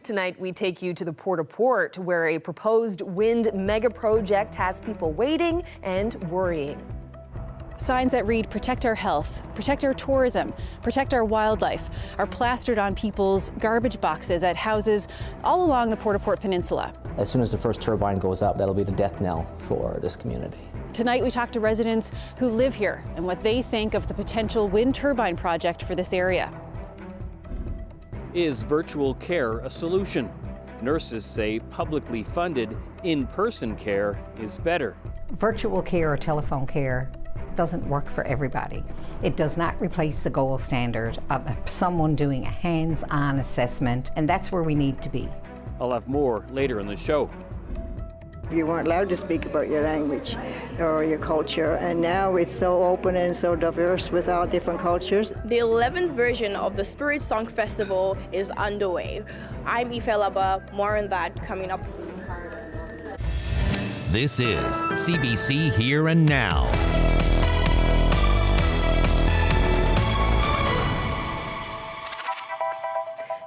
Tonight, we take you to the Port-au-Port, where a proposed wind mega project has people waiting and worrying. Signs that read, "Protect our health, protect our tourism, protect our wildlife," are plastered on people's garbage boxes at houses all along the Port-au-Port Peninsula. As soon as the first turbine goes up, that'll be the death knell for this community. Tonight, we talk to residents who live here and what they think of the potential wind turbine project for this area. Is virtual care a solution? Nurses say publicly funded in-person care is better. Virtual care or telephone care doesn't work for everybody. It does not replace the gold standard of someone doing a hands-on assessment, and that's where we need to be. I'll have more later in the show. You weren't allowed to speak about your language or your culture, and now it's so open and so diverse with all different cultures. The 11th version of the Spirit Song Festival is underway. I'm Aoife Laba, more on that coming up. This is CBC Here and Now.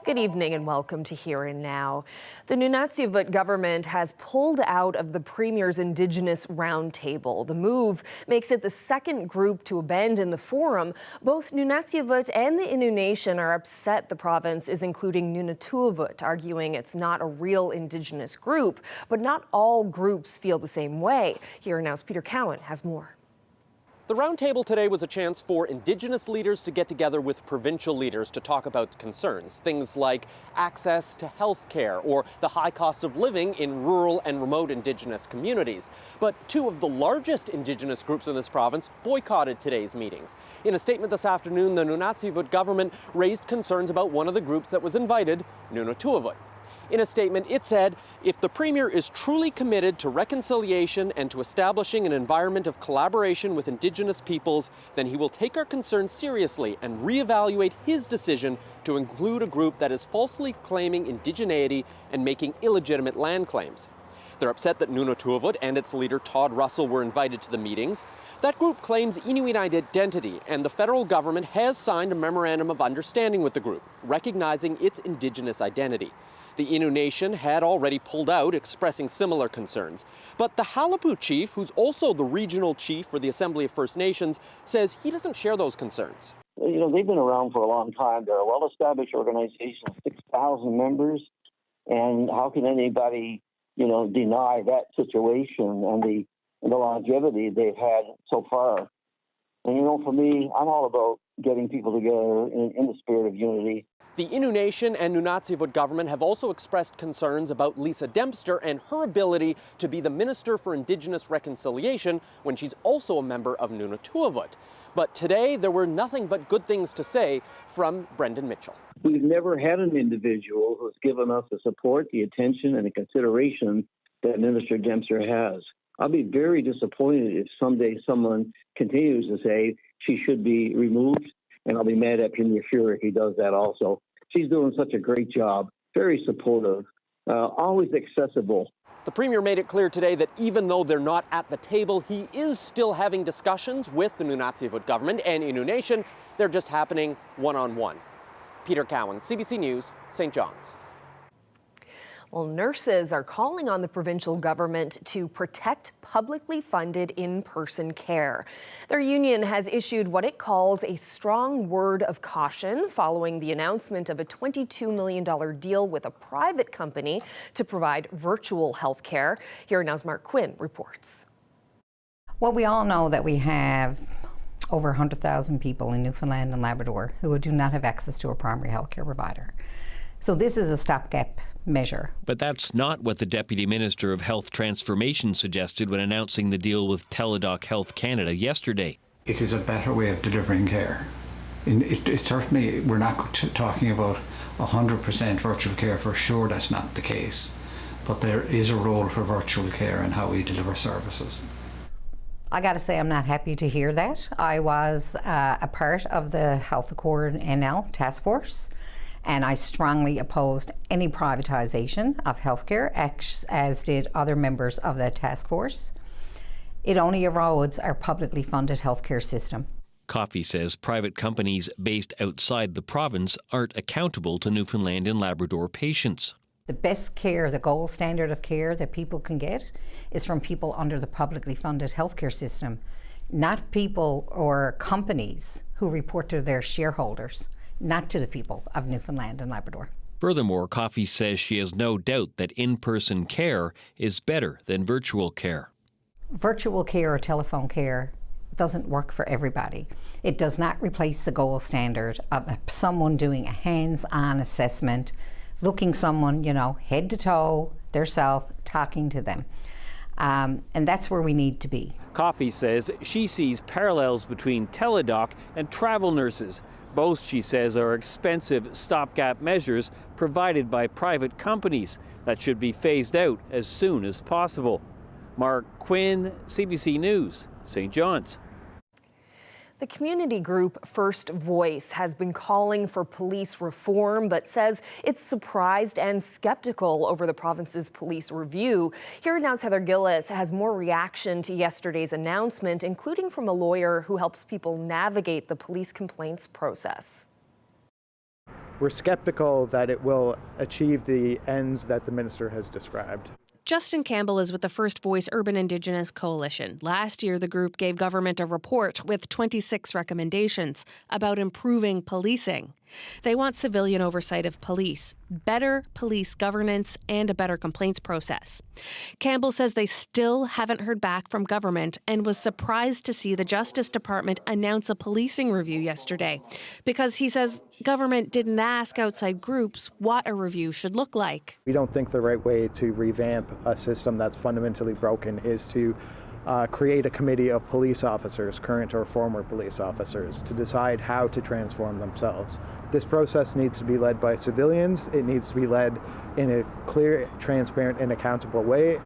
Good evening and welcome to Here and Now. The Nunavut government has pulled out of the Premier's Indigenous roundtable. The move makes it the second group to abandon the forum. Both Nunavut and the Innu Nation are upset the province is including Nunatuavut, arguing it's not a real Indigenous group. But not all groups feel the same way. Here and Now's Peter Cowan has more. The roundtable today was a chance for Indigenous leaders to get together with provincial leaders to talk about concerns, things like access to health care or the high cost of living in rural and remote Indigenous communities. But two of the largest Indigenous groups in this province boycotted today's meetings. In a statement this afternoon, the Nunavut government raised concerns about one of the groups that was invited, Nunatuavut. In a statement, it said, if the Premier is truly committed to reconciliation and to establishing an environment of collaboration with Indigenous peoples, then he will take our concerns seriously and reevaluate his decision to include a group that is falsely claiming indigeneity and making illegitimate land claims. They're upset that Nunatuavut and its leader Todd Russell were invited to the meetings. That group claims Inuit identity, and the federal government has signed a memorandum of understanding with the group, recognizing its Indigenous identity. The Innu Nation had already pulled out, expressing similar concerns. But the Halapu chief, who's also the regional chief for the Assembly of First Nations, says he doesn't share those concerns. You know, they've been around for a long time. They're a well-established organization, 6,000 members. And how can anybody, deny that situation and the longevity they've had so far? And, for me, I'm all about getting people together in the spirit of unity. The Innu Nation and Nunavut government have also expressed concerns about Lisa Dempster and her ability to be the Minister for Indigenous Reconciliation when she's also a member of Nunatuavut. But today, there were nothing but good things to say from Brendan Mitchell. We've never had an individual who's given us the support, the attention, and the consideration that Minister Dempster has. I'll be very disappointed if someday someone continues to say she should be removed, and I'll be mad at Premier Fuhrer if he does that also. She's doing such a great job, very supportive, always accessible. The Premier made it clear today that even though they're not at the table, he is still having discussions with the Nunavut government and Innu Nation. They're just happening one-on-one. Peter Cowan, CBC News, St. John's. Well, nurses are calling on the provincial government to protect publicly funded in-person care. Their union has issued what it calls a strong word of caution following the announcement of a $22 million deal with a private company to provide virtual health care. Here Now's Mark Quinn reports. Well, we all know that we have over 100,000 people in Newfoundland and Labrador who do not have access to a primary health care provider. So this is a stopgap measure. But that's not what the Deputy Minister of Health Transformation suggested when announcing the deal with Teladoc Health Canada yesterday. It is a better way of delivering care. It certainly, we're not talking about 100% virtual care, for sure that's not the case. But there is a role for virtual care in how we deliver services. I got to say I'm not happy to hear that. I was a part of the Health Accord NL task force, and I strongly opposed any privatisation of healthcare, as did other members of that task force. It only erodes our publicly funded healthcare system. Coffey says private companies based outside the province aren't accountable to Newfoundland and Labrador patients. The best care, the gold standard of care that people can get is from people under the publicly funded healthcare system, not people or companies who report to their shareholders, not to the people of Newfoundland and Labrador. Furthermore, Coffey says she has no doubt that in-person care is better than virtual care. Virtual care or telephone care doesn't work for everybody. It does not replace the gold standard of someone doing a hands-on assessment, looking someone, head to toe, theirself, talking to them. And that's where we need to be. Coffey says she sees parallels between teledoc and travel nurses. Both, she says, are expensive stopgap measures provided by private companies that should be phased out as soon as possible. Mark Quinn, CBC News, St. John's. The community group First Voice has been calling for police reform, but says it's surprised and skeptical over the province's police review. Here Now's Heather Gillis has more reaction to yesterday's announcement, including from a lawyer who helps people navigate the police complaints process. We're skeptical that it will achieve the ends that the minister has described. Justin Campbell is with the First Voice Urban Indigenous Coalition. Last year, the group gave government a report with 26 recommendations about improving policing. They want civilian oversight of police, better police governance, and a better complaints process. Campbell says they still haven't heard back from government and was surprised to see the Justice Department announce a policing review yesterday, because he says government didn't ask outside groups what a review should look like. We don't think the right way to revamp a system that's fundamentally broken is to create a committee of police officers, current or former police officers, to decide how to transform themselves. This process needs to be led by civilians. It needs to be led in a clear, transparent, and accountable way.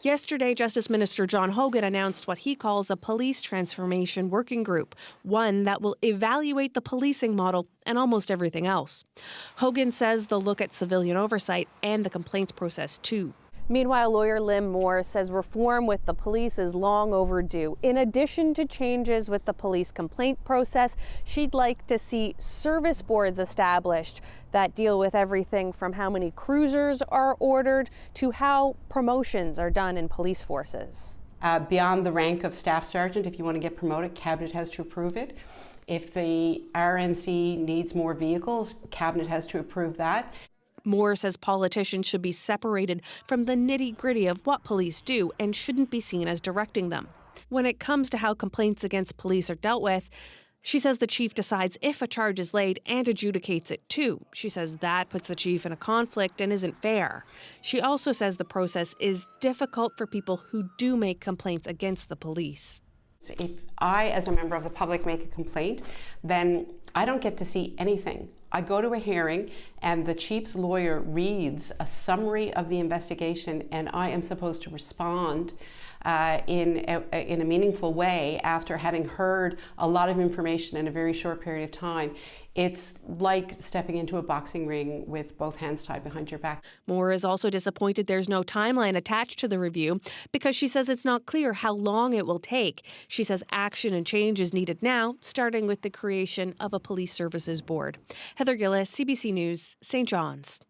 Yesterday, Justice Minister John Hogan announced what he calls a police transformation working group, one that will evaluate the policing model and almost everything else. Hogan says they'll look at civilian oversight and the complaints process too. Meanwhile, lawyer Lim Moore says reform with the police is long overdue. In addition to changes with the police complaint process, she'd like to see service boards established that deal with everything from how many cruisers are ordered to how promotions are done in police forces. Beyond the rank of staff sergeant, if you want to get promoted, Cabinet has to approve it. If the RNC needs more vehicles, Cabinet has to approve that. Moore says politicians should be separated from the nitty-gritty of what police do and shouldn't be seen as directing them. When it comes to how complaints against police are dealt with, she says the chief decides if a charge is laid and adjudicates it too. She says that puts the chief in a conflict and isn't fair. She also says the process is difficult for people who do make complaints against the police. If I, as a member of the public, make a complaint, then I don't get to see anything. I go to a hearing and the chief's lawyer reads a summary of the investigation, and I am supposed to respond in a meaningful way after having heard a lot of information in a very short period of time. It's like stepping into a boxing ring with both hands tied behind your back. Moore is also disappointed there's no timeline attached to the review because she says it's not clear how long it will take. She says action and change is needed now, starting with the creation of a police services board. Heather Gillis, CBC News, St. John's.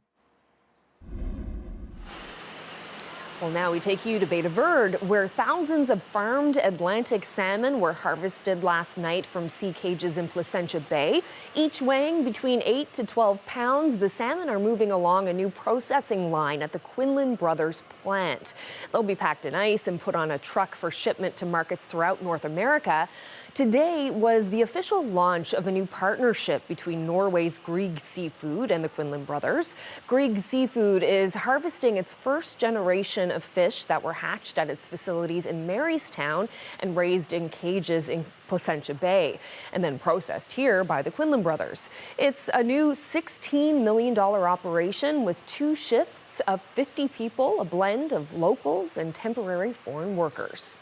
Well, now we take you to Bay de Verde, where thousands of farmed Atlantic salmon were harvested last night from sea cages in Placentia Bay. Each weighing between 8 to 12 pounds, the salmon are moving along a new processing line at the Quinlan Brothers plant. They'll be packed in ice and put on a truck for shipment to markets throughout North America. Today was the official launch of a new partnership between Norway's Grieg Seafood and the Quinlan Brothers. Grieg Seafood is harvesting its first generation of fish that were hatched at its facilities in Marystown and raised in cages in Placentia Bay, and then processed here by the Quinlan Brothers. It's a new $16 million operation with 2 shifts of 50 people, a blend of locals and temporary foreign workers.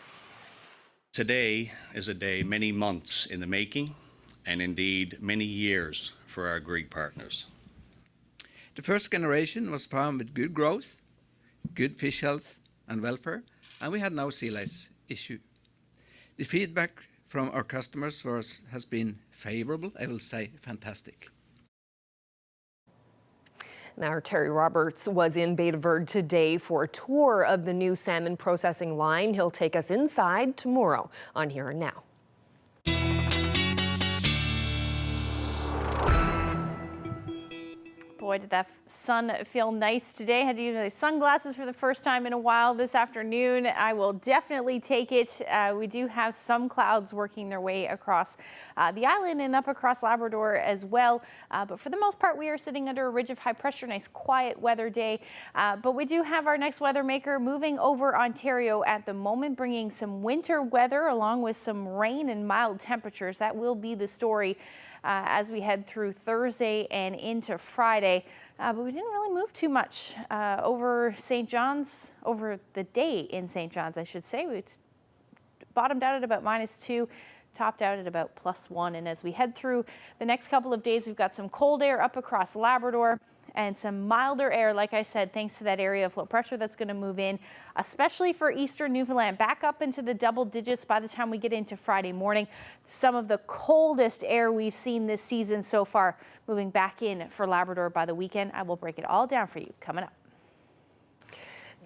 Today is a day many months in the making, and indeed many years for our Grieg partners. The first generation was farmed with good growth, good fish health and welfare, and we had no sea lice issue. The feedback from our customers has been favorable, I will say fantastic. Now, our Terry Roberts was in Bay de Verde today for a tour of the new salmon processing line. He'll take us inside tomorrow on Here and Now. Boy, did that sun feel nice today. Had to use my sunglasses for the first time in a while this afternoon. I will definitely take it. We do have some clouds working their way across the island and up across Labrador as well. But for the most part, we are sitting under a ridge of high pressure. Nice quiet weather day. But we do have our next weather maker moving over Ontario at the moment, bringing some winter weather along with some rain and mild temperatures. That will be the story as we head through Thursday and into Friday. But we didn't really move too much over St. John's, over the day in St. John's, I should say. We bottomed out at about -2, topped out at about +1. And as we head through the next couple of days, we've got some cold air up across Labrador and some milder air, like I said, thanks to that area of low pressure that's going to move in, especially for eastern Newfoundland, back up into the double digits by the time we get into Friday morning. Some of the coldest air we've seen this season so far moving back in for Labrador by the weekend. I will break it all down for you coming up.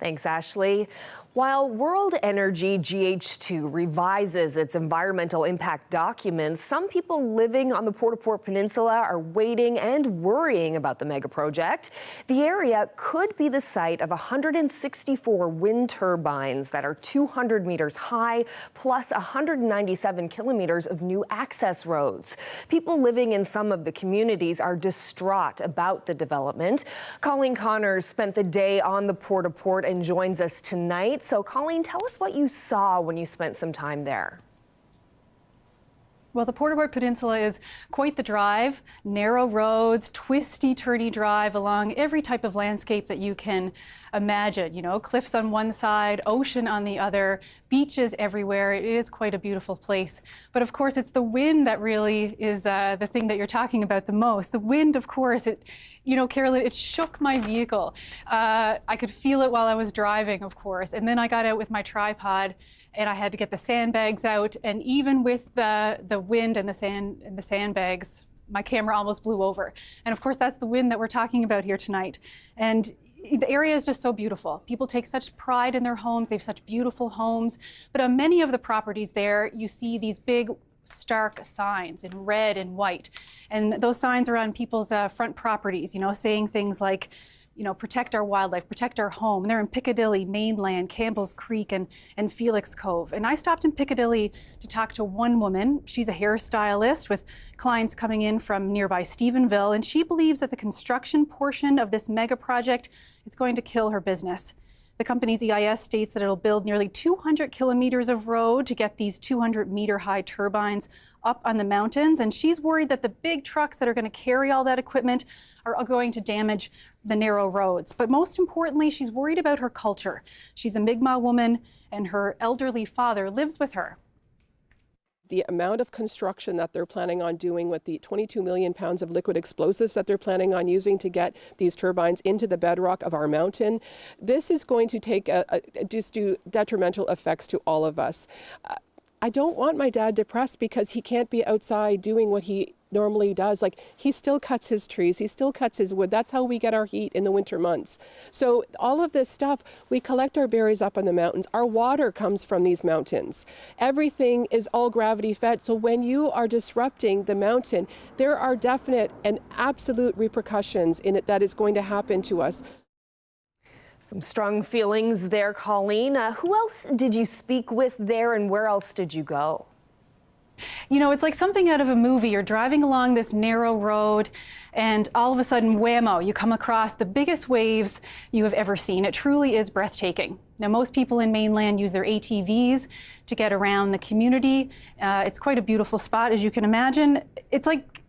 Thanks, Ashley. While World Energy GH2 revises its environmental impact documents, some people living on the Port-au-Port Peninsula are waiting and worrying about the mega project. The area could be the site of 164 wind turbines that are 200 meters high, plus 197 kilometers of new access roads. People living in some of the communities are distraught about the development. Colleen Connors spent the day on the Port-au-Port and joins us tonight. So, Colleen, tell us what you saw when you spent some time there. Well, the Port-au-Port Peninsula is quite the drive. Narrow roads, twisty-turny drive along every type of landscape that you can imagine. You know, cliffs on one side, ocean on the other, beaches everywhere. It is quite a beautiful place. But of course, it's the wind that really is the thing that you're talking about the most. The wind, of course, Carolyn, it shook my vehicle. I could feel it while I was driving, of course. And then I got out with my tripod and I had to get the sandbags out. And even with the wind and the sandbags, my camera almost blew over. And of course, that's the wind that we're talking about here tonight. And the area is just so beautiful. People take such pride in their homes. They have such beautiful homes. But on many of the properties there, you see these big stark signs in red and white. And those signs are on people's front properties, saying things like, protect our wildlife, protect our home. And they're in Piccadilly, Mainland, Campbell's Creek, and Felix Cove. And I stopped in Piccadilly to talk to one woman. She's a hairstylist with clients coming in from nearby Stephenville. And she believes that the construction portion of this mega project is going to kill her business. The company's EIS states that it'll build nearly 200 kilometers of road to get these 200-meter high turbines up on the mountains. And she's worried that the big trucks that are going to carry all that equipment are going to damage the narrow roads. But most importantly, she's worried about her culture. She's a Mi'kmaq woman, and her elderly father lives with her. The amount of construction that they're planning on doing with the 22 million pounds of liquid explosives that they're planning on using to get these turbines into the bedrock of our mountain, this is going to take just do detrimental effects to all of us. I don't want my dad depressed because he can't be outside doing what he normally does. Like, he still cuts his trees, he still cuts his wood. That's how we get our heat in the winter months. So all of this stuff, we collect our berries up on the mountains. Our water comes from these mountains. Everything is all gravity fed. So when you are disrupting the mountain, there are definite and absolute repercussions in it that is going to happen to us. Some strong feelings there, Colleen. Who else did you speak with there, and where else did you go? It's like something out of a movie. You're driving along this narrow road, and all of a sudden, whammo, you come across the biggest waves you have ever seen. It truly is breathtaking. Now, most people in Mainland use their ATVs to get around the community. It's quite a beautiful spot, as you can imagine. It's like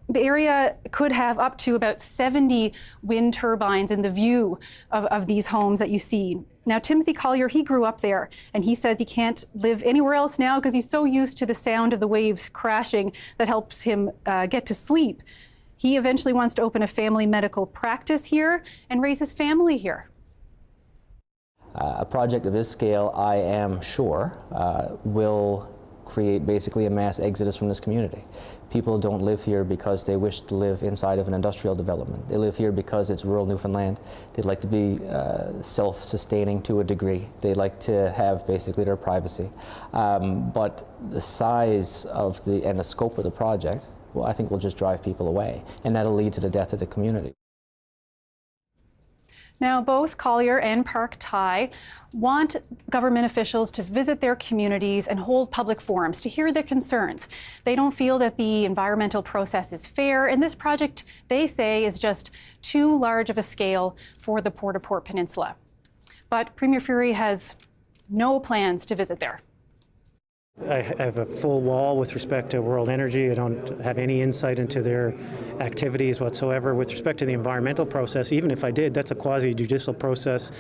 the area could have up to about 70 wind turbines in the view of these homes that you see. Now, Timothy Collier, he grew up there, and he says he can't live anywhere else now because he's so used to the sound of the waves crashing that helps him get to sleep. He eventually wants to open a family medical practice here and raise his family here. A project of this scale, I am sure, will create basically a mass exodus from this community. People don't live here because they wish to live inside of an industrial development. They live here because it's rural Newfoundland. They'd like to be self-sustaining to a degree. They like to have basically their privacy. But the size of and the scope of the project, well, I think will just drive people away, and that'll lead to the death of the community. Now, both Collier and Park Thai want government officials to visit their communities and hold public forums to hear their concerns. They don't feel that the environmental process is fair, and this project, they say, is just too large of a scale for the Port-au-Port Peninsula. But Premier Furey has no plans to visit there. I have a full wall with respect to World Energy. I don't have any insight into their activities whatsoever. With respect to the environmental process, even if I did, that's a quasi-judicial process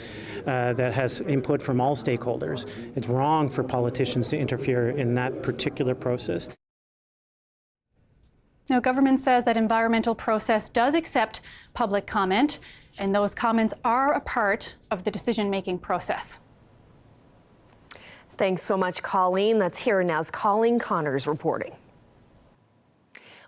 that has input from all stakeholders. It's wrong for politicians to interfere in that particular process. Now, government says that environmental process does accept public comment, and those comments are a part of the decision-making process. Thanks so much, Colleen. That's Here Now's Colleen Connors reporting.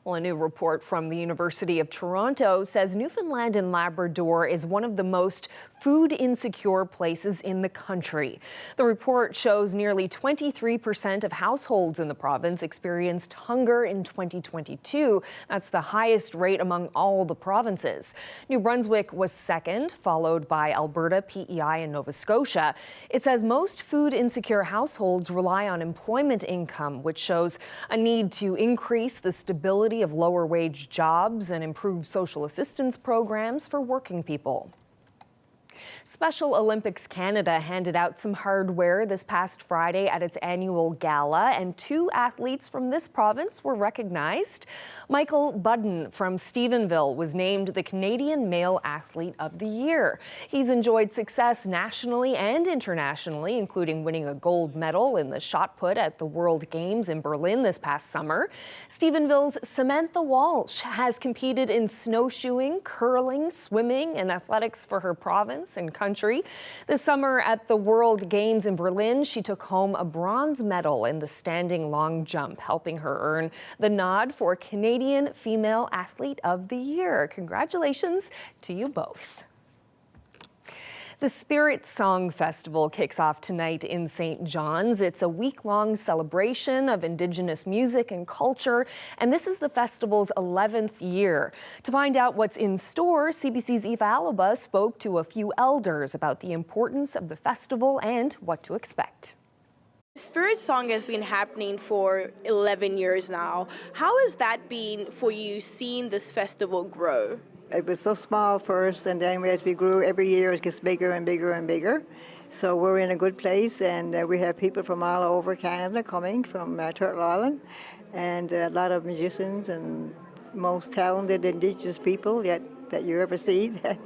Well, a new report from the University of Toronto says Newfoundland and Labrador is one of the most food insecure places in the country. The report shows nearly 23% of households in the province experienced hunger in 2022. That's the highest rate among all the provinces. New Brunswick was second, followed by Alberta, PEI, and Nova Scotia. It says most food insecure households rely on employment income, which shows a need to increase the stability of lower wage jobs and improve social assistance programs for working people. Special Olympics Canada handed out some hardware this past Friday at its annual gala, and 2 athletes from this province were recognized. Michael Budden from Stephenville was named the Canadian Male Athlete of the Year. He's enjoyed success nationally and internationally, including winning a gold medal in the shot put at the World Games in Berlin this past summer. Stephenville's Samantha Walsh has competed in snowshoeing, curling, swimming, and athletics for her province and country. This summer at the World Games in Berlin, she took home a bronze medal in the standing long jump, helping her earn the nod for Canadian Female Athlete of the Year. Congratulations to you both. The Spirit Song Festival kicks off tonight in St. John's. It's a week-long celebration of Indigenous music and culture, and this is the festival's 11th year. To find out what's in store, CBC's Eva Alaba spoke to a few elders about the importance of the festival and what to expect. Spirit Song has been happening for 11 years now. How has that been for you, seeing this festival grow? It was so small first, and then as we grew, every year it gets bigger and bigger and bigger. So we're in a good place, and we have people from all over Canada coming from Turtle Island, and a lot of musicians and most talented Indigenous people that you ever see that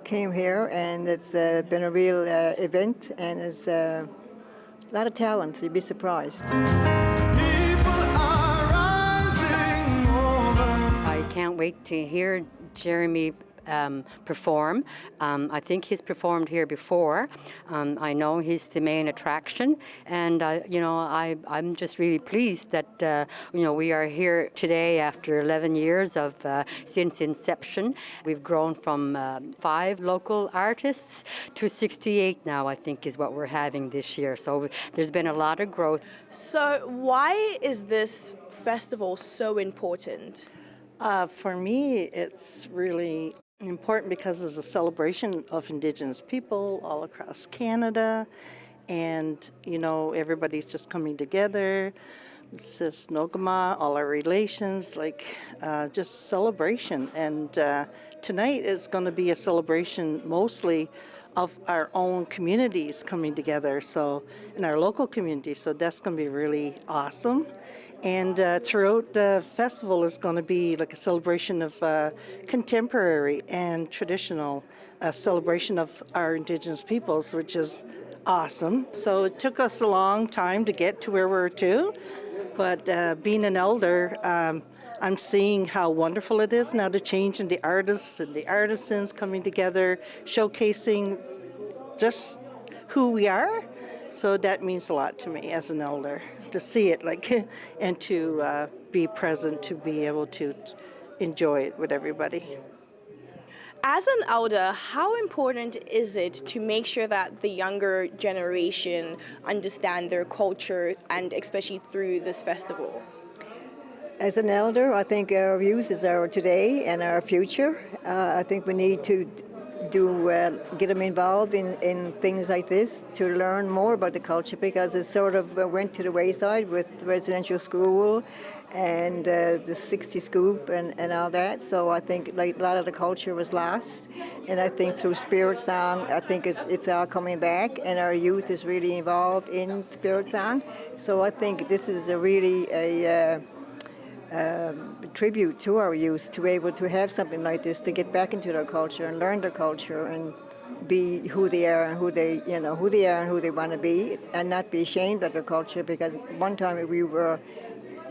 came here, and it's been a real event, and it's a lot of talent. You'd be surprised. I can't wait to hear Jeremy perform. I think he's performed here before. I know he's the main attraction, and I'm just really pleased that we are here today after 11 years of since inception. We've grown from 5 local artists to 68 now, I think, is what we're having this year. So there's been a lot of growth. So why is this festival so important? For me, it's really important because it's a celebration of Indigenous people all across Canada, and everybody's just coming together. Sis Nogama, all our relations, just celebration. And tonight is going to be a celebration mostly of our own communities coming together, so in our local community. So that's going to be really awesome. And throughout the festival is going to be like a celebration of contemporary and traditional celebration of our Indigenous peoples, which is awesome. So it took us a long time to get to where we're to, but being an elder, I'm seeing how wonderful it is now to change in the artists and the artisans coming together, showcasing just who we are. So that means a lot to me as an elder. to see it, like, and to be present, to be able to enjoy it with everybody. As an elder, how important is it to make sure that the younger generation understand their culture, and especially through this festival? As an elder, I think our youth is our today and our future. I think we need to get them involved in things like this to learn more about the culture, because it sort of went to the wayside with residential school and the 60 scoop and all that. So I think like a lot of the culture was lost, and I think through Spirit Song, I think it's all coming back, and our youth is really involved in Spirit Song. So I think this is a tribute to our youth to be able to have something like this, to get back into their culture and learn their culture and be who they are and who they want to be, and not be ashamed of their culture, because one time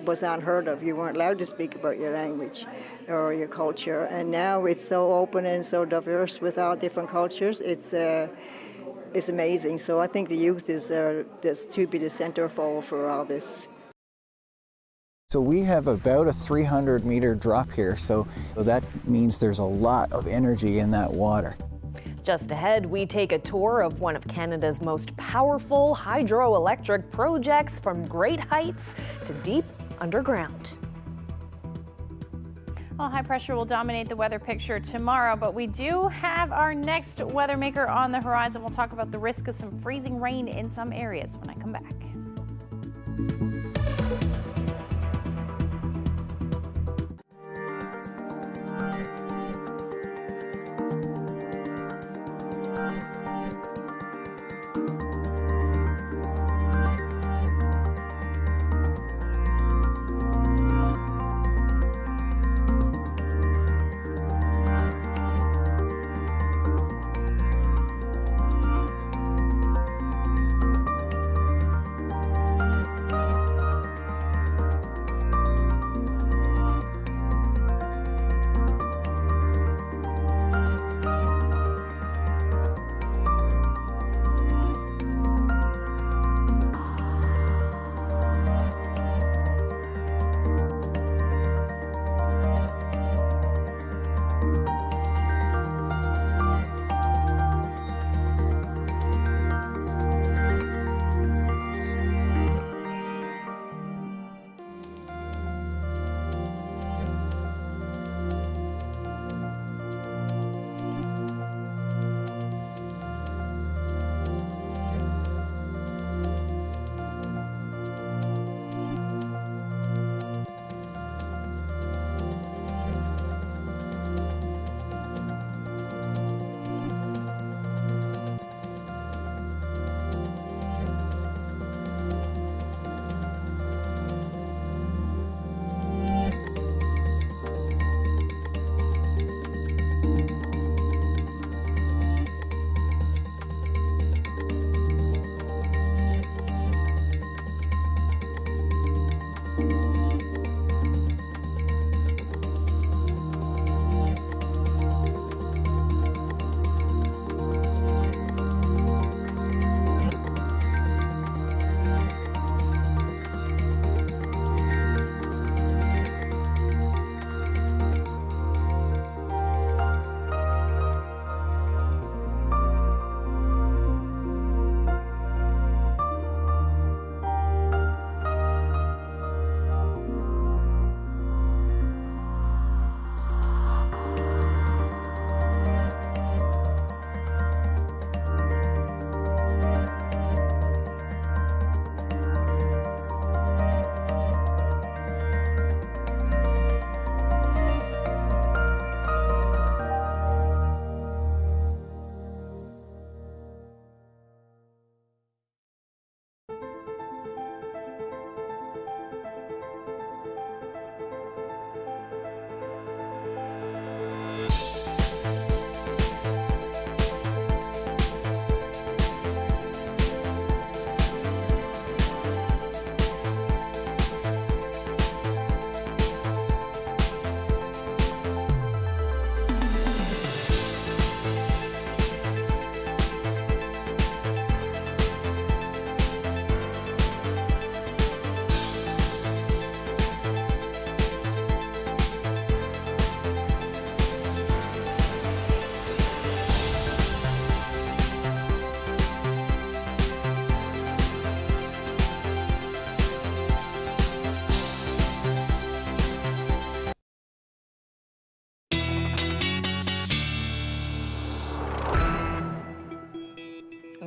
was unheard of. You weren't allowed to speak about your language or your culture, and now it's so open and so diverse with all different cultures. It's amazing. So I think the youth is to be the centerfold for all this. So we have about a 300-meter drop here, so that means there's a lot of energy in that water. Just ahead, we take a tour of one of Canada's most powerful hydroelectric projects, from great heights to deep underground. Well, high pressure will dominate the weather picture tomorrow, but we do have our next weather maker on the horizon. We'll talk about the risk of some freezing rain in some areas when I come back.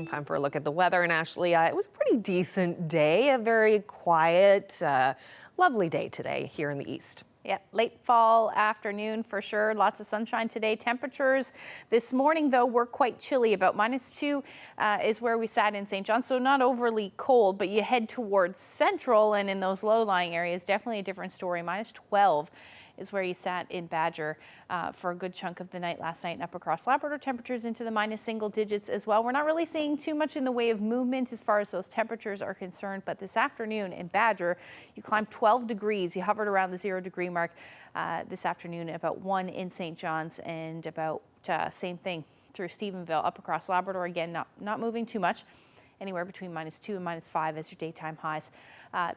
Time for a look at the weather. And Ashley, it was a pretty decent day, a very quiet, lovely day today here in the east. Yeah, late fall afternoon for sure. Lots of sunshine today. Temperatures this morning, though, were quite chilly. About -2 is where we sat in St. John, so not overly cold, but you head towards central and in those low-lying areas, definitely a different story. -12 is where you sat in Badger for a good chunk of the night last night, and up across Labrador, temperatures into the -single digits as well. We're not really seeing too much in the way of movement as far as those temperatures are concerned, but this afternoon in Badger, you climbed 12 degrees. You hovered around the 0-degree mark this afternoon, about 1 in St. John's, and about same thing through Stephenville, up across Labrador. Again, not moving too much. Anywhere between -2 and -5 as your daytime highs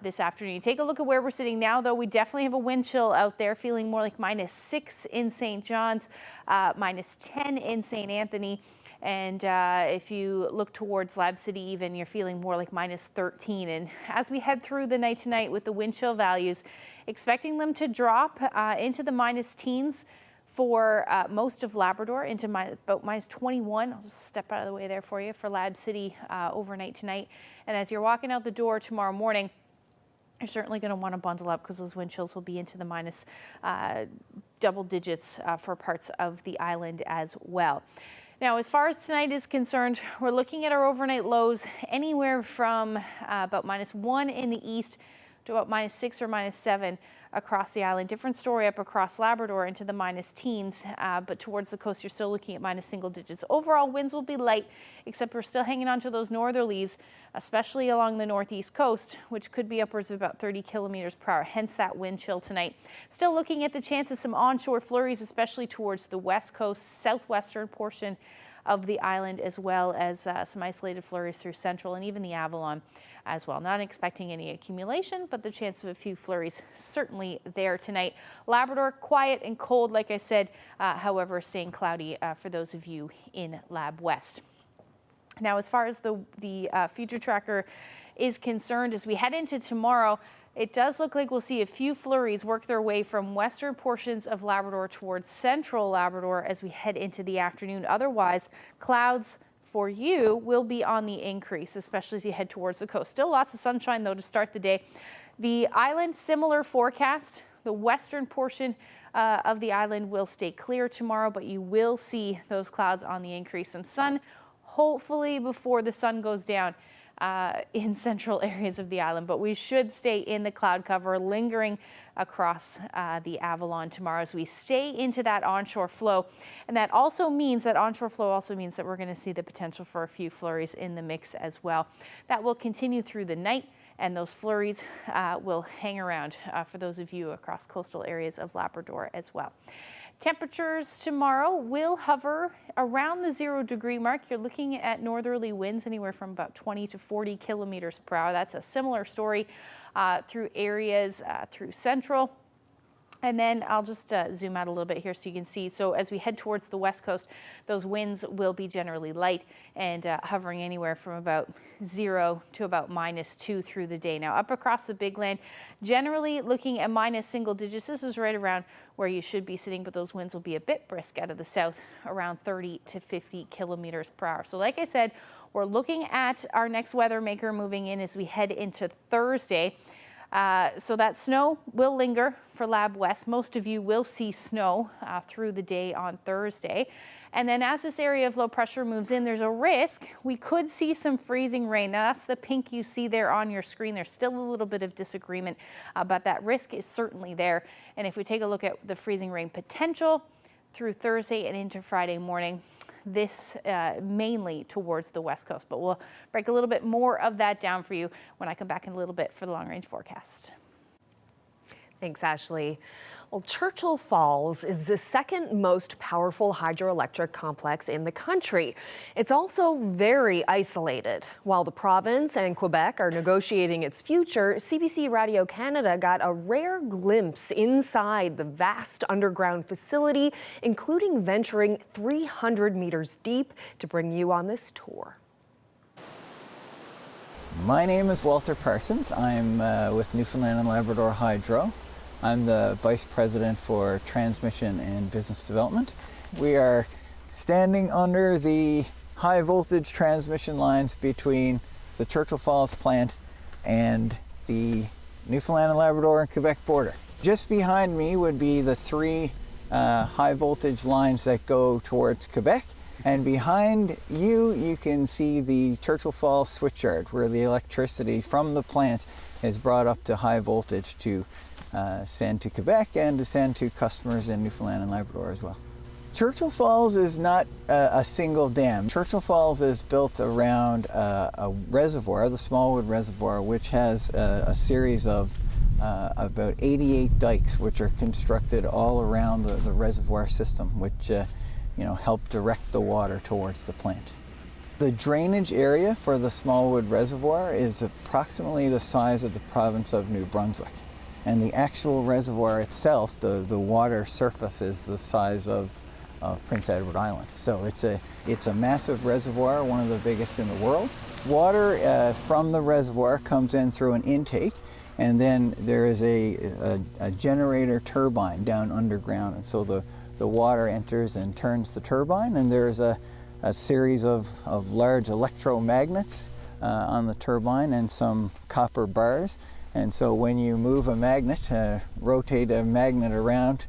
this afternoon. Take a look at where we're sitting now, though. We definitely have a wind chill out there, feeling more like -6 in St. John's, -10 in St. Anthony. And if you look towards Lab City even, you're feeling more like -13. And as we head through the night tonight with the wind chill values, expecting them to drop into the -teens for most of Labrador, into about -21. I'll just step out of the way there for you for Lab City overnight tonight. And as you're walking out the door tomorrow morning, you're certainly going to want to bundle up because those wind chills will be into the minus double digits for parts of the island as well. Now, as far as tonight is concerned, we're looking at our overnight lows anywhere from about -1 in the east to about -6 or -7 across the island. Different story up across Labrador into the -teens, but towards the coast you're still looking at -single digits. Overall, winds will be light, except we're still hanging on to those northerlies, especially along the northeast coast, which could be upwards of about 30 kilometers per hour, hence that wind chill tonight. Still looking at the chance of some onshore flurries, especially towards the west coast, southwestern portion of the island, as well as some isolated flurries through central and even the Avalon as well. Not expecting any accumulation, but the chance of a few flurries certainly there tonight. Labrador, quiet and cold, like I said, however, staying cloudy for those of you in Lab West. Now, as far as the future tracker is concerned, as we head into tomorrow, it does look like we'll see a few flurries work their way from western portions of Labrador towards central Labrador as we head into the afternoon. Otherwise, clouds for you will be on the increase, especially as you head towards the coast. Still lots of sunshine, though, to start the day. The island, similar forecast. The western portion of the island will stay clear tomorrow, but you will see those clouds on the increase. Some sun, hopefully before the sun goes down in central areas of the island, but we should stay in the cloud cover, lingering across the Avalon tomorrow as we stay into that onshore flow. And that also means that onshore flow also means that we're going to see the potential for a few flurries in the mix as well. That will continue through the night, and those flurries will hang around for those of you across coastal areas of Labrador as well. Temperatures tomorrow will hover around the 0-degree mark. You're looking at northerly winds anywhere from about 20 to 40 kilometers per hour. That's a similar story through areas through central. And then I'll just zoom out a little bit here so you can see. So as we head towards the west coast, those winds will be generally light and hovering anywhere from about 0 to about -2 through the day. Now, up across the big land, generally looking at -single digits. This is right around where you should be sitting, but those winds will be a bit brisk out of the south, around 30 to 50 kilometers per hour. So like I said, we're looking at our next weather maker moving in as we head into Thursday. So that snow will linger for Lab West. Most of you will see snow through the day on Thursday. And then as this area of low pressure moves in, there's a risk we could see some freezing rain. Now, that's the pink you see there on your screen. There's still a little bit of disagreement, but that risk is certainly there. And if we take a look at the freezing rain potential through Thursday and into Friday morning, this mainly towards the west coast, but we'll break a little bit more of that down for you when I come back in a little bit for the long range forecast. Thanks, Ashley. Well, Churchill Falls is the second most powerful hydroelectric complex in the country. It's also very isolated. While the province and Quebec are negotiating its future, CBC Radio Canada got a rare glimpse inside the vast underground facility, including venturing 300 meters deep to bring you on this tour. My name is Walter Parsons. I'm with Newfoundland and Labrador Hydro. I'm the Vice President for Transmission and Business Development. We are standing under the high voltage transmission lines between the Churchill Falls plant and the Newfoundland and Labrador and Quebec border. Just behind me would be the 3 high voltage lines that go towards Quebec. And behind you, you can see the Churchill Falls switchyard, where the electricity from the plant is brought up to high voltage to send to Quebec and to send to customers in Newfoundland and Labrador as well. Churchill Falls is not a single dam. Churchill Falls is built around a reservoir, the Smallwood Reservoir, which has a series of about 88 dikes, which are constructed all around the reservoir system, which help direct the water towards the plant. The drainage area for the Smallwood Reservoir is approximately the size of the province of New Brunswick. And the actual reservoir itself, the water surface, is the size of Prince Edward Island. So it's a massive reservoir, one of the biggest in the world. Water from the reservoir comes in through an intake, and then there is a generator turbine down underground. And so the water enters and turns the turbine, and there's a series of large electromagnets on the turbine and some copper bars. And so when you move a magnet, rotate a magnet around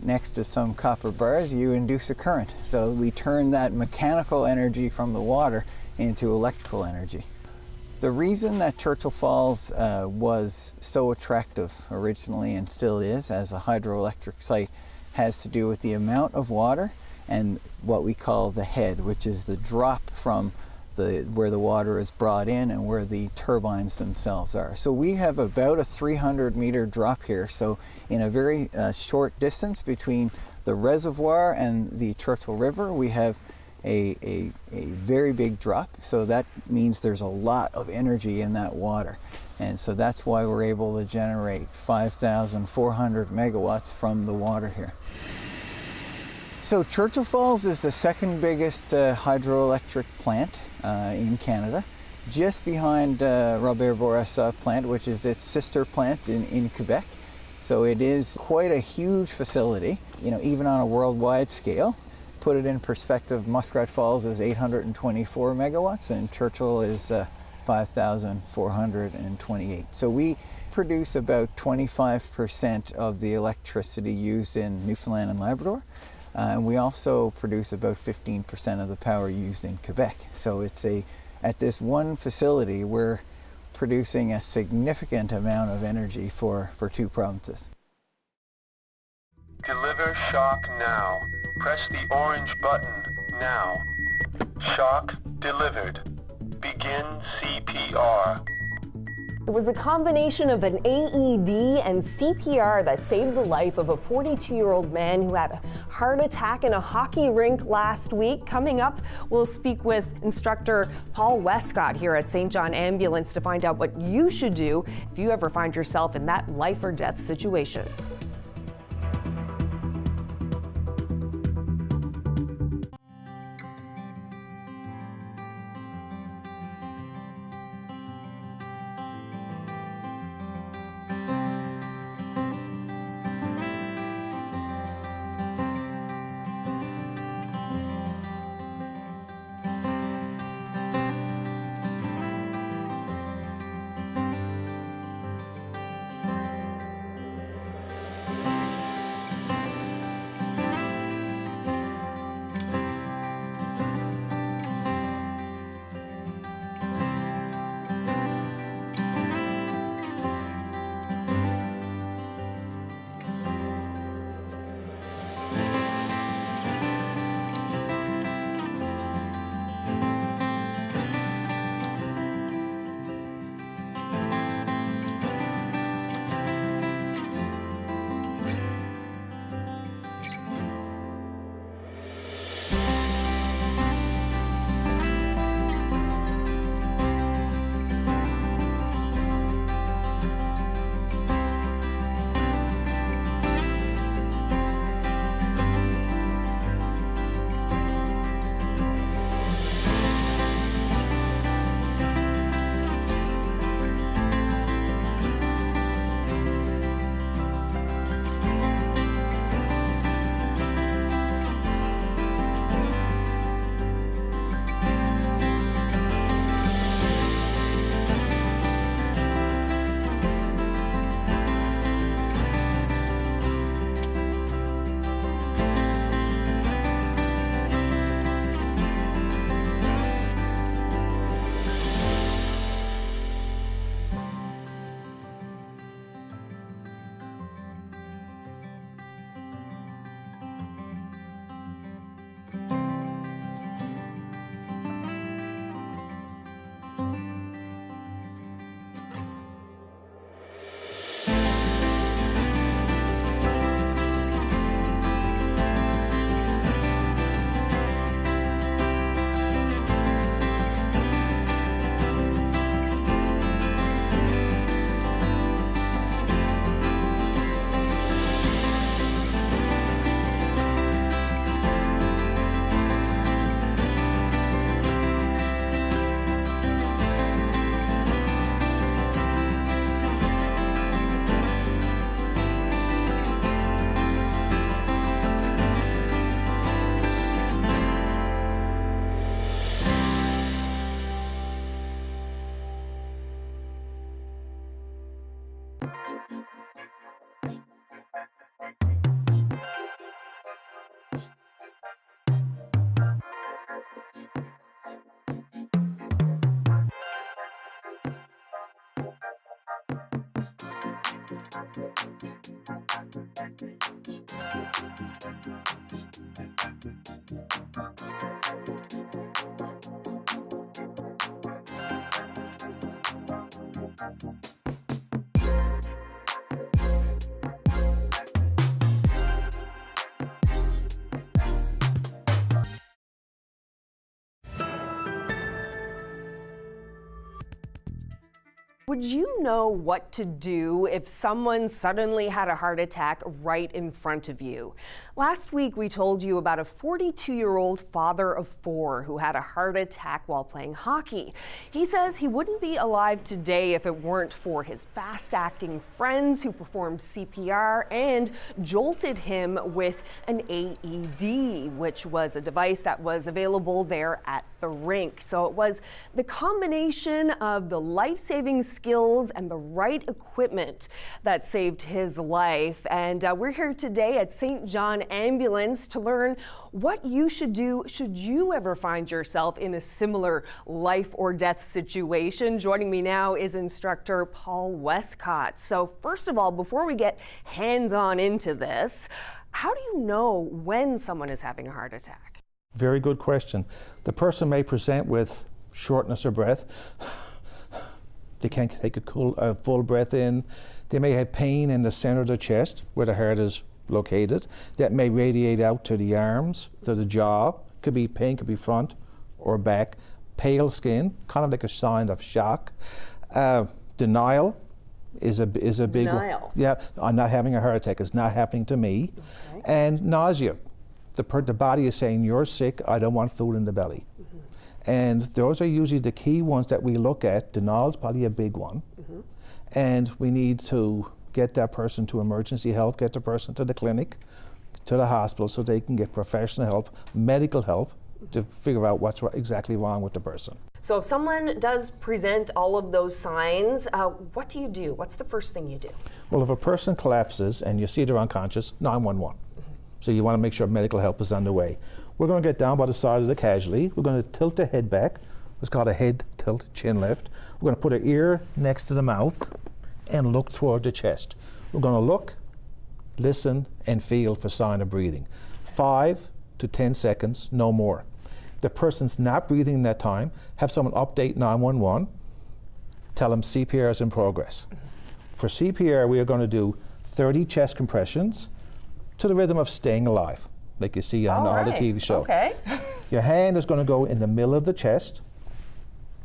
next to some copper bars, you induce a current. So we turn that mechanical energy from the water into electrical energy. The reason that Churchill Falls was so attractive originally, and still is, as a hydroelectric site, has to do with the amount of water and what we call the head, which is the drop from where the water is brought in and where the turbines themselves are. So we have about a 300-meter drop here. So in a very short distance between the reservoir and the Churchill River, we have a very big drop. So that means there's a lot of energy in that water. And so that's why we're able to generate 5,400 megawatts from the water here. So Churchill Falls is the second biggest hydroelectric plant in Canada, just behind Robert Bourassa plant, which is its sister plant in Quebec. So it is quite a huge facility, even on a worldwide scale. Put it in perspective, Muskrat Falls is 824 megawatts and Churchill is 5,428. So we produce about 25% of the electricity used in Newfoundland and Labrador. And we also produce about 15% of the power used in Quebec. So at this one facility, we're producing a significant amount of energy for 2 provinces. Deliver shock now. Press the orange button now. Shock delivered. Begin CPR. It was a combination of an AED and CPR that saved the life of a 42-year-old man who had a heart attack in a hockey rink last week. Coming up, we'll speak with instructor Paul Westcott here at St. John Ambulance to find out what you should do if you ever find yourself in that life or death situation. Would you know what to do if someone suddenly had a heart attack right in front of you? Last week, we told you about a 42-year-old father of 4 who had a heart attack while playing hockey. He says he wouldn't be alive today if it weren't for his fast-acting friends who performed CPR and jolted him with an AED, which was a device that was available there at the rink. So it was the combination of the life-saving skills and the right equipment that saved his life. And we're here today at St. John Ambulance to learn what you should do should you ever find yourself in a similar life or death situation. Joining me now is instructor Paul Westcott. So first of all, before we get hands-on into this, how do you know when someone is having a heart attack? Very good question. The person may present with shortness of breath. They can't take a full breath in. They may have pain in the center of the chest where the heart is located. That may radiate out to the arms, to the jaw. Could be pain, could be front or back. Pale skin, kind of like a sign of shock. Denial is a big one. Yeah, I'm not having a heart attack. It's not happening to me. Okay. And nausea. The body is saying, you're sick, I don't want food in the belly. Mm-hmm. And those are usually the key ones that we look at. Denial is probably a big one. Mm-hmm. And we need to get that person to emergency help, get the person to the clinic, to the hospital, so they can get professional help, medical help, to figure out what's exactly wrong with the person. So if someone does present all of those signs, what do you do? What's the first thing you do? Well, if a person collapses and you see they're unconscious, 911. So you want to make sure medical help is underway. We're going to get down by the side of the casualty. We're going to tilt the head back. It's called a head tilt chin lift. We're going to put our ear next to the mouth and look toward the chest. We're going to look, listen, and feel for sign of breathing. 5 to 10 seconds, no more. The person's not breathing in that time, have someone update 911, tell them CPR is in progress. For CPR, we are going to do 30 chest compressions to the rhythm of Staying Alive, like you see on all the TV shows. Okay. Your hand is going to go in the middle of the chest,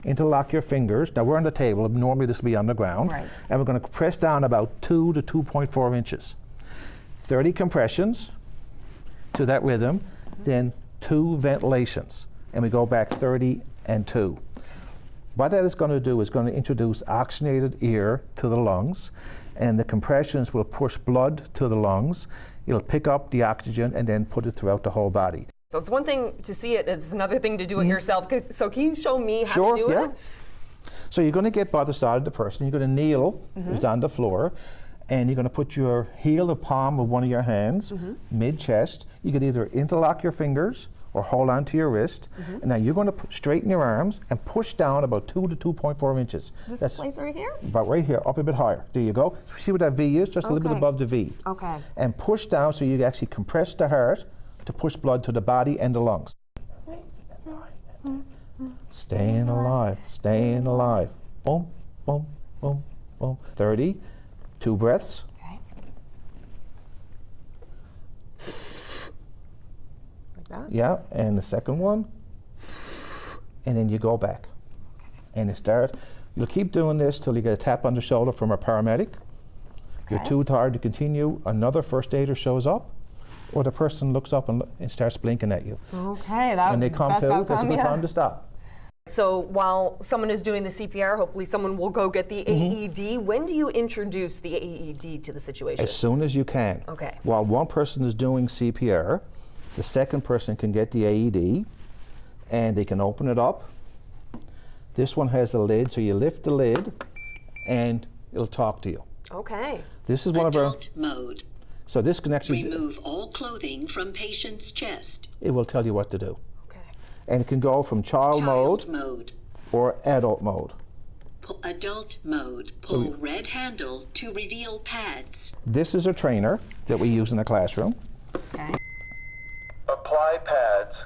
interlock your fingers. Now we're on the table, normally this will be on the ground, right. And we're going to press down about 2 to 2.4 inches. 30 compressions to that rhythm, then 2 ventilations, and we go back 30 and 2. What that is going to do is going to introduce oxygenated air to the lungs, and the compressions will push blood to the lungs. It'll pick up the oxygen and then put it throughout the whole body. So it's one thing to see it, it's another thing to do it yourself. So can you show me how to do it? So you're going to get by the side of the person, you're going to kneel, it's on the floor, and you're going to put your heel or palm of one of your hands, mid-chest. You can either interlock your fingers or hold on to your wrist. And now you're going to straighten your arms and push down about 2 to 2.4 inches. This place right here? About right here, up a bit higher. There you go. See what that V is? Just a little bit above the V. Okay. And push down so you actually compress the heart to push blood to the body and the lungs. Staying alive, staying alive. Boom, boom, boom, boom. 30, 2 breaths. Okay. Like that? Yeah, and the second one. And then you go back. And you start. You'll keep doing this till you get a tap on the shoulder from a paramedic. If you're too tired to continue, another first aider shows up, or the person looks up and starts blinking at you. Okay, that when they come to, that's a good time to stop. So while someone is doing the CPR, hopefully someone will go get the AED. When do you introduce the AED to the situation? As soon as you can. Okay. While one person is doing CPR, the second person can get the AED, and they can open it up. This one has a lid, so you lift the lid, and it'll talk to you. Okay. This is one of our mode. So this can actually remove all clothing from patient's chest. It will tell you what to do. Okay. And it can go from child mode or adult mode. Adult mode. Pull red handle to reveal pads. This is a trainer that we use in the classroom. Okay. Apply pads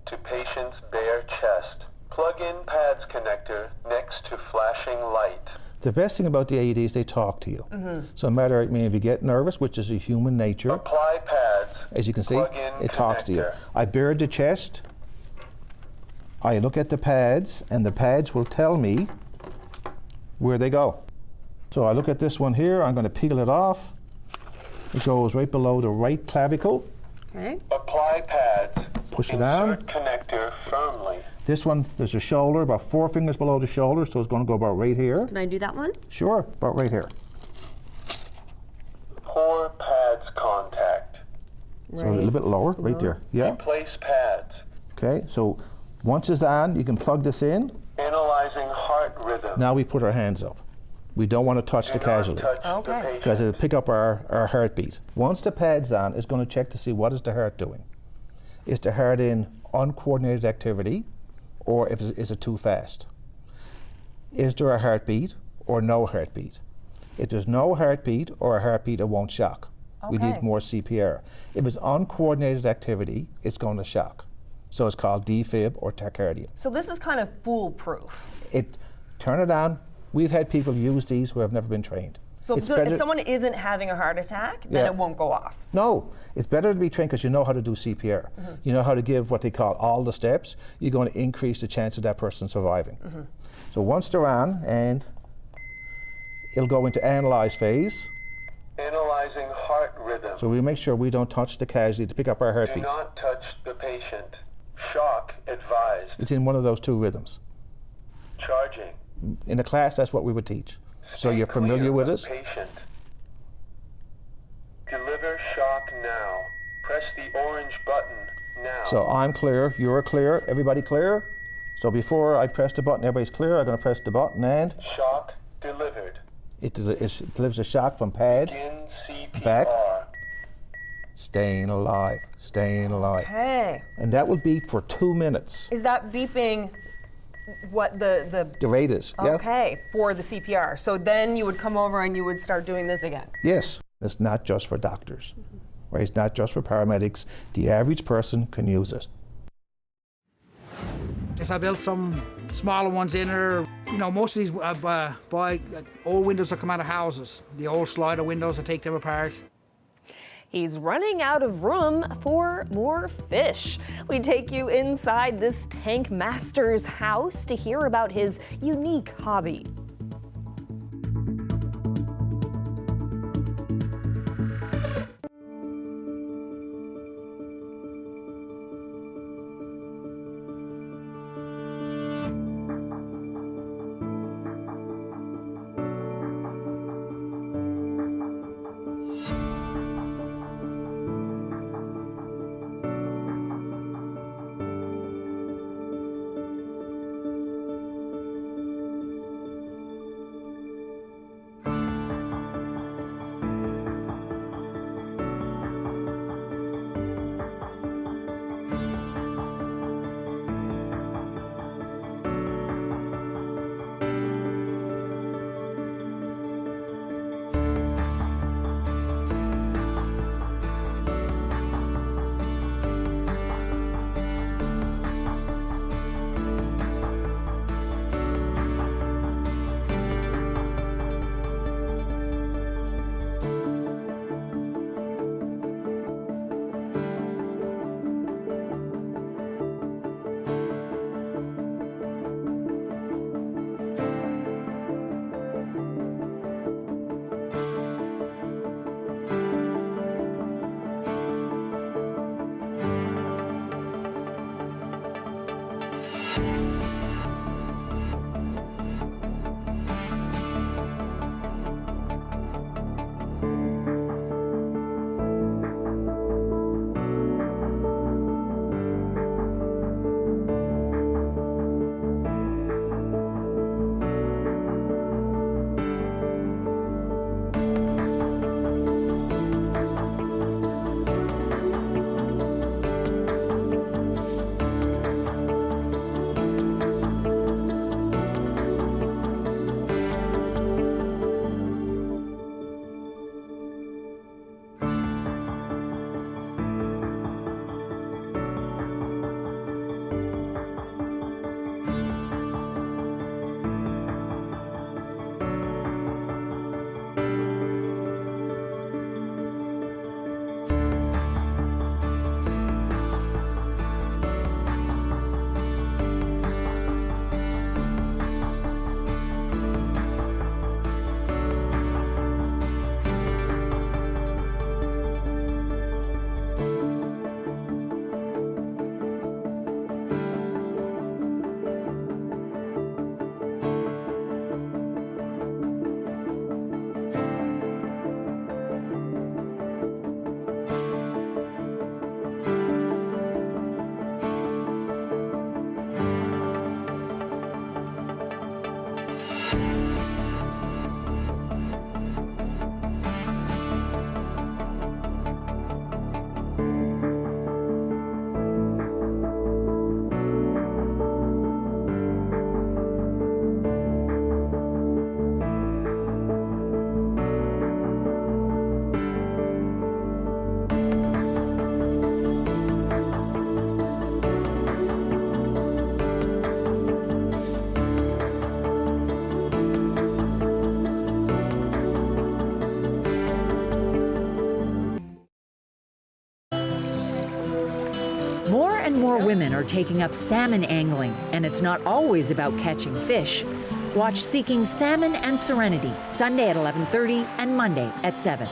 to patient's bare chest. Plug in pads connector next to flashing light. The best thing about the AEDs, they talk to you. So no matter, if you get nervous, which is a human nature, apply pads. As you can see, it talks to you. I bared the chest. I look at the pads, and the pads will tell me where they go. So I look at this one here. I'm going to peel it off. It goes right below the right clavicle. Okay. Apply pads. Push it down. Insert connector firmly. This one, there's a shoulder, about 4 fingers below the shoulder, so it's going to go about right here. Can I do that one? Sure, about right here. Pour pads contact. So a little bit lower, right there. Yeah. Replace pads. Okay, so once it's on, you can plug this in. Analyzing heart rhythm. Now we put our hands up. We don't want to touch the casualty because it'll pick up our heartbeat. Once the pad's on, it's going to check to see what is the heart doing. Is the heart in uncoordinated activity, or is it too fast? Is there a heartbeat or no heartbeat? If there's no heartbeat or a heartbeat, it won't shock. We need more CPR. If it's uncoordinated activity, it's going to shock. So it's called defib or tachycardia. So this is kind of foolproof. Turn it on. We've had people use these who have never been trained. So if someone isn't having a heart attack, then it won't go off. No, it's better to be trained because you know how to do CPR. You know how to give what they call all the steps. You're going to increase the chance of that person surviving. So once they're on, and it'll go into analyze phase. Analyzing heart rhythm. So we make sure we don't touch the casualty to pick up our Do heartbeat. not touch the patient. Shock advised. It's in one of those two rhythms. Charging. In the class, that's what we would teach. So you're familiar with it? Patient. Deliver shock now. Press the orange button now. So I'm clear, you're clear, everybody clear? So before I press the button, everybody's clear. I'm going to press the button and shock delivered. It delivers a shock from pad Begin CPR. back. Staying alive, staying alive. Okay. And that will beep for 2 minutes. Is that beeping what the rate is? Yeah. Okay, for the CPR. So then you would come over and you would start doing this again. Yes. It's not just for doctors, right? It's not just for paramedics. The average person can use it. Yes, I built some smaller ones in there. You know, most of these buy old windows that come out of houses. The old slider windows, I take them apart. He's running out of room for more fish. We take you inside this tank master's house to hear about his unique hobby. More women are taking up salmon angling, and it's not always about catching fish. Watch Seeking Salmon and Serenity, Sunday at 11:30 and Monday at 7.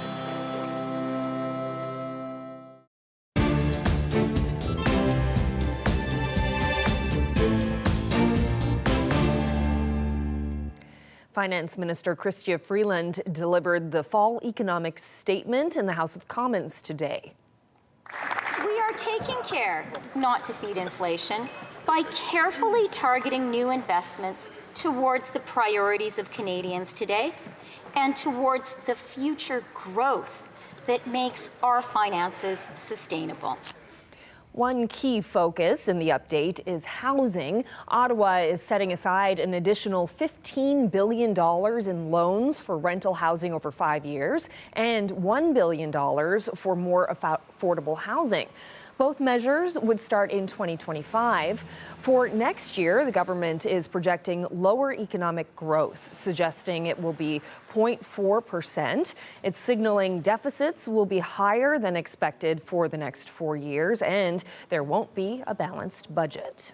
Finance Minister Chrystia Freeland delivered the fall economic statement in the House of Commons today. We are taking care not to feed inflation by carefully targeting new investments towards the priorities of Canadians today and towards the future growth that makes our finances sustainable. One key focus in the update is housing. Ottawa is setting aside an additional $15 billion in loans for rental housing over 5 years and $1 billion for more affordable housing. Both measures would start in 2025. For next year, the government is projecting lower economic growth, suggesting it will be 0.4%. It's signaling deficits will be higher than expected for the next 4 years, and there won't be a balanced budget.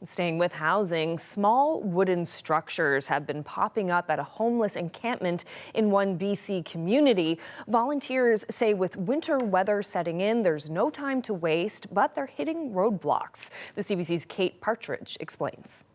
Staying with housing, small wooden structures have been popping up at a homeless encampment in one BC community. Volunteers say with winter weather setting in, there's no time to waste, but they're hitting roadblocks. The CBC's Kate Partridge explains.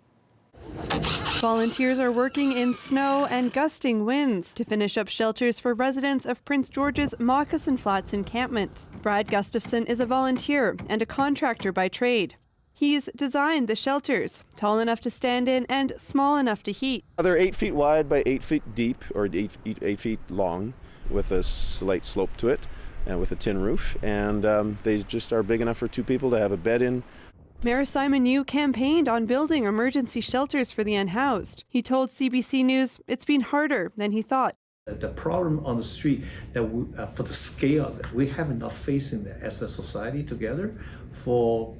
Volunteers are working in snow and gusting winds to finish up shelters for residents of Prince George's Moccasin Flats encampment. Brad Gustafson is a volunteer and a contractor by trade. He's designed the shelters, tall enough to stand in and small enough to heat. They're 8 feet wide by 8 feet deep, or 8 feet long, with a slight slope to it, and with a tin roof. And they just are big enough for 2 people to have a bed in. Mayor Simon Yu campaigned on building emergency shelters for the unhoused. He told CBC News it's been harder than he thought. The problem on the street, that for the scale of it, we haven't enough facing that as a society together for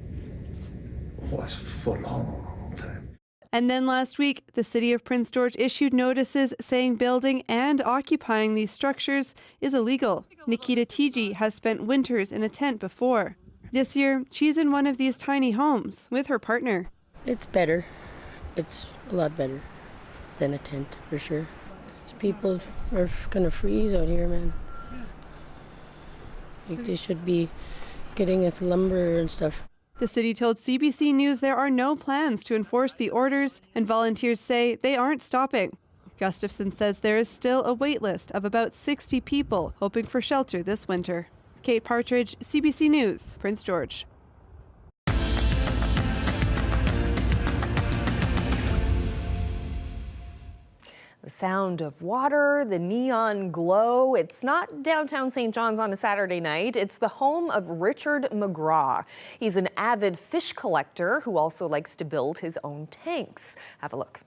a long time. And then last week, the city of Prince George issued notices saying building and occupying these structures is illegal. Nikita Tiji has spent winters in a tent before. This year, she's in one of these tiny homes with her partner. It's better. It's a lot better than a tent, for sure. People are going to freeze out here, man. Like, they should be getting us lumber and stuff. The city told CBC News there are no plans to enforce the orders, and volunteers say they aren't stopping. Gustafson says there is still a wait list of about 60 people hoping for shelter this winter. Kate Partridge, CBC News, Prince George. The sound of water, the neon glow. It's not downtown St. John's on a Saturday night. It's the home of Richard McGraw. He's an avid fish collector who also likes to build his own tanks. Have a look.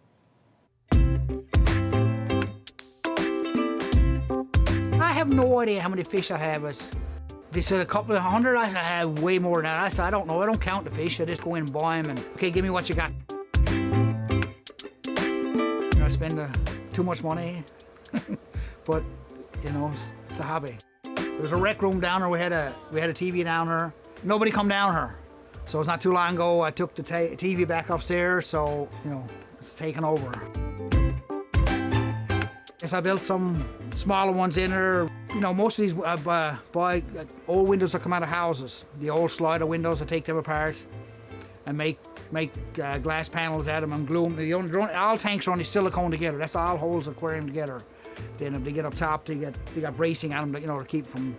I have no idea how many fish I have. They said a couple of hundred. I said I have way more than that. I said I don't know. I don't count the fish. I just go in and buy them and, okay, give me what you got. I spend too much money, but you know, it's a hobby. There's a rec room down there. We had a TV down there. Nobody come down here, so it's not too long ago I took the TV back upstairs. So you know, it's taken over. Yes, I built some smaller ones in there. You know, most of these buy old windows that come out of houses. The old slider windows, I take them apart and make glass panels out of them and glue them. All tanks are only silicone together. That's all holes aquarium together. Then if they get up top, they got bracing on them, you know, to keep from,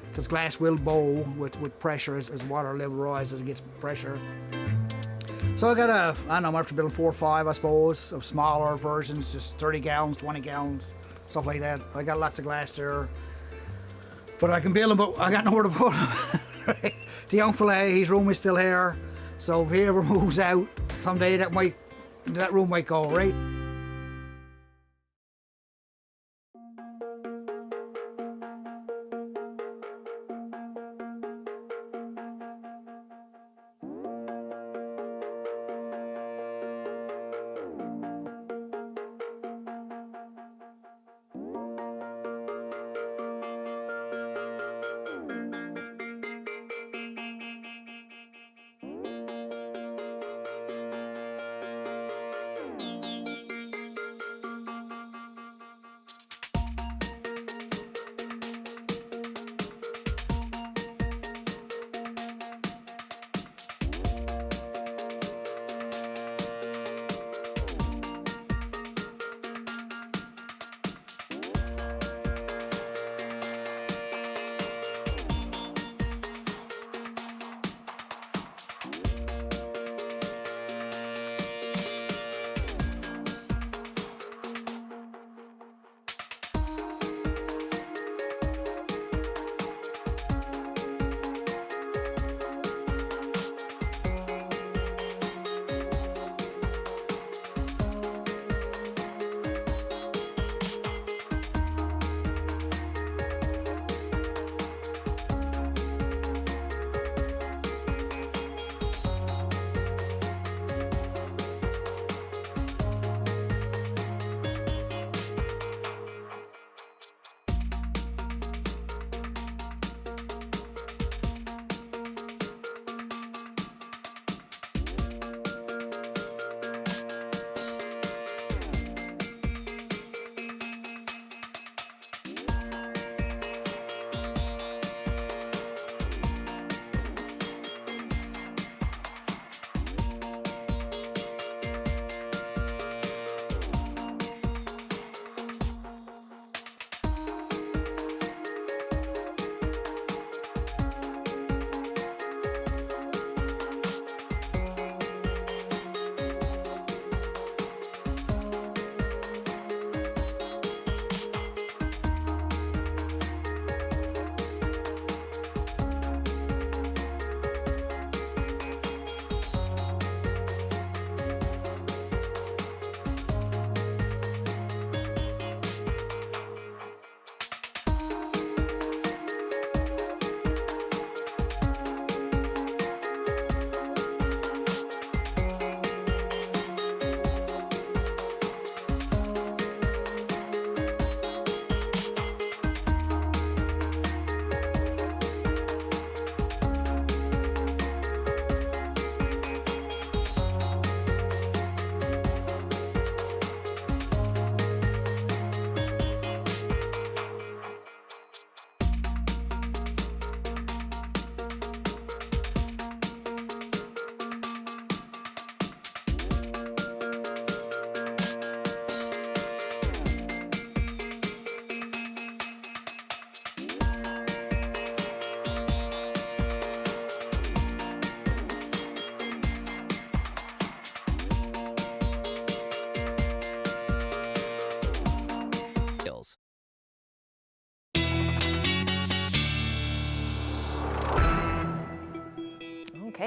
because glass will bow with pressure as water level rises, it gets pressure. So I got I don't know, I'm after building 4 or 5, I suppose, of smaller versions, just 30 gallons, 20 gallons, stuff like that. I got lots of glass there. But I can build them, but I got nowhere to put them. The young fella, his room is still here. So if he ever moves out, someday that room might go, right?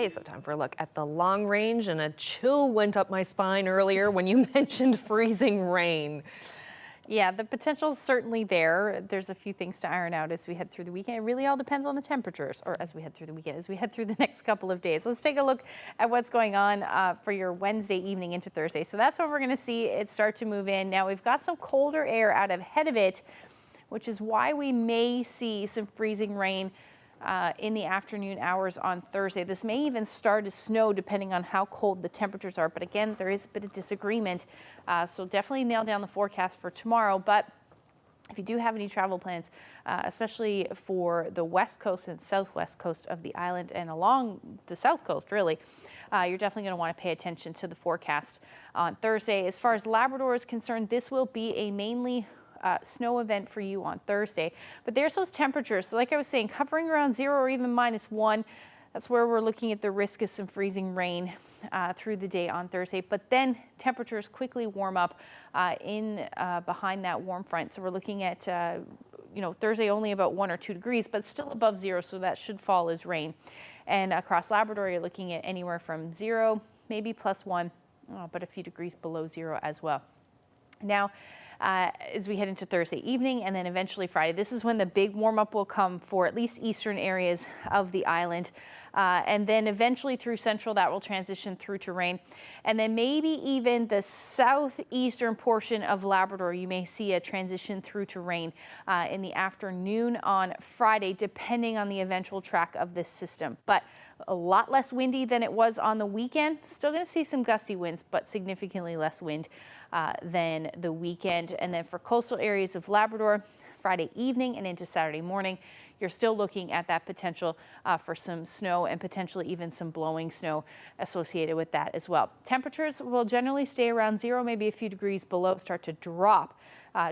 Okay, so time for a look at the long range, and a chill went up my spine earlier when you mentioned freezing rain. Yeah, the potential's certainly there. There's a few things to iron out as we head through the weekend. It really all depends on the temperatures, or as we head through the weekend, as we head through the next couple of days. Let's take a look at what's going on for your Wednesday evening into Thursday. So that's when we're going to see it start to move in. Now we've got some colder air out ahead of it, which is why we may see some freezing rain in the afternoon hours on Thursday. This may even start as snow depending on how cold the temperatures are. But again, there is a bit of disagreement. So definitely nail down the forecast for tomorrow. But if you do have any travel plans, especially for the west coast and southwest coast of the island and along the south coast, really, you're definitely going to want to pay attention to the forecast on Thursday. As far as Labrador is concerned, this will be a mainly snow event for you on Thursday. But there's those temperatures. So like I was saying, hovering around 0 or even -1, that's where we're looking at the risk of some freezing rain through the day on Thursday. But then temperatures quickly warm up behind that warm front. So we're looking at Thursday only about 1 or 2 degrees, but still above 0, so that should fall as rain. And across Labrador, you're looking at anywhere from 0, maybe +1, but a few degrees below 0 as well. Now, as we head into Thursday evening and then eventually Friday, this is when the big warm up will come for at least eastern areas of the island. And then eventually through central, that will transition through to rain. And then maybe even the southeastern portion of Labrador, you may see a transition through to rain in the afternoon on Friday, depending on the eventual track of this system. But a lot less windy than it was on the weekend. Still going to see some gusty winds, but significantly less wind than the weekend. And then for coastal areas of Labrador, Friday evening and into Saturday morning, you're still looking at that potential for some snow and potentially even some blowing snow associated with that as well. Temperatures will generally stay around 0, maybe a few degrees below, start to drop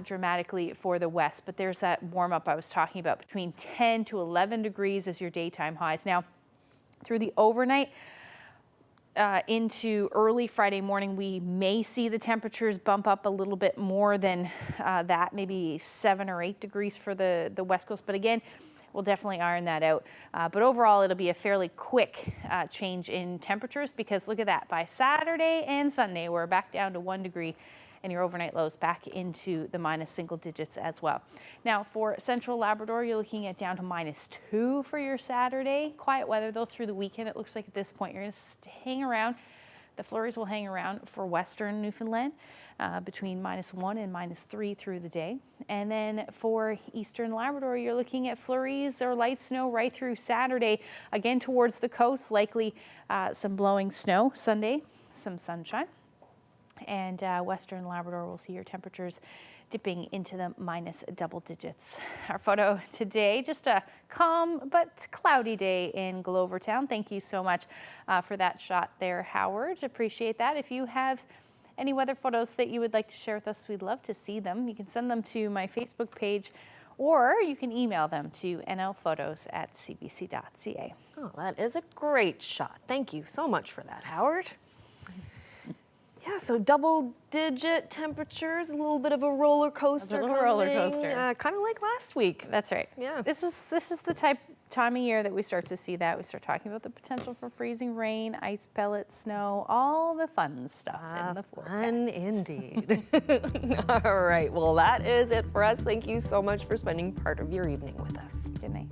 dramatically for the west. But there's that warm up I was talking about, between 10 to 11 degrees as your daytime highs. Now, through the overnight into early Friday morning, we may see the temperatures bump up a little bit more than that, maybe 7 or 8 degrees for the west coast. But again, we'll definitely iron that out. But overall, it'll be a fairly quick change in temperatures, because look at that. By Saturday and Sunday, we're back down to 1 degree. And your overnight lows back into the minus single digits as well. Now for central Labrador, you're looking at down to -2 for your Saturday. Quiet weather though through the weekend. It looks like at this point you're going to hang around. The flurries will hang around for western Newfoundland between -1 and -3 through the day. And then for eastern Labrador, you're looking at flurries or light snow right through Saturday. Again towards the coast, likely some blowing snow. Sunday, some sunshine. And western Labrador will see your temperatures dipping into the minus double digits. Our photo today, just a calm but cloudy day in Glovertown. Thank you so much for that shot there, Howard. Appreciate that. If you have any weather photos that you would like to share with us, we'd love to see them. You can send them to my Facebook page, or you can email them to nlphotos@cbc.ca. Oh, that is a great shot. Thank you so much for that, Howard. Yeah, so double-digit temperatures, a little bit of a roller coaster. A little roller coaster. Kind of like last week. That's right. Yeah. This is the time of year that we start to see that. We start talking about the potential for freezing rain, ice pellets, snow, all the fun stuff in the forecast. Fun indeed. All right, well, that is it for us. Thank you so much for spending part of your evening with us. Good night.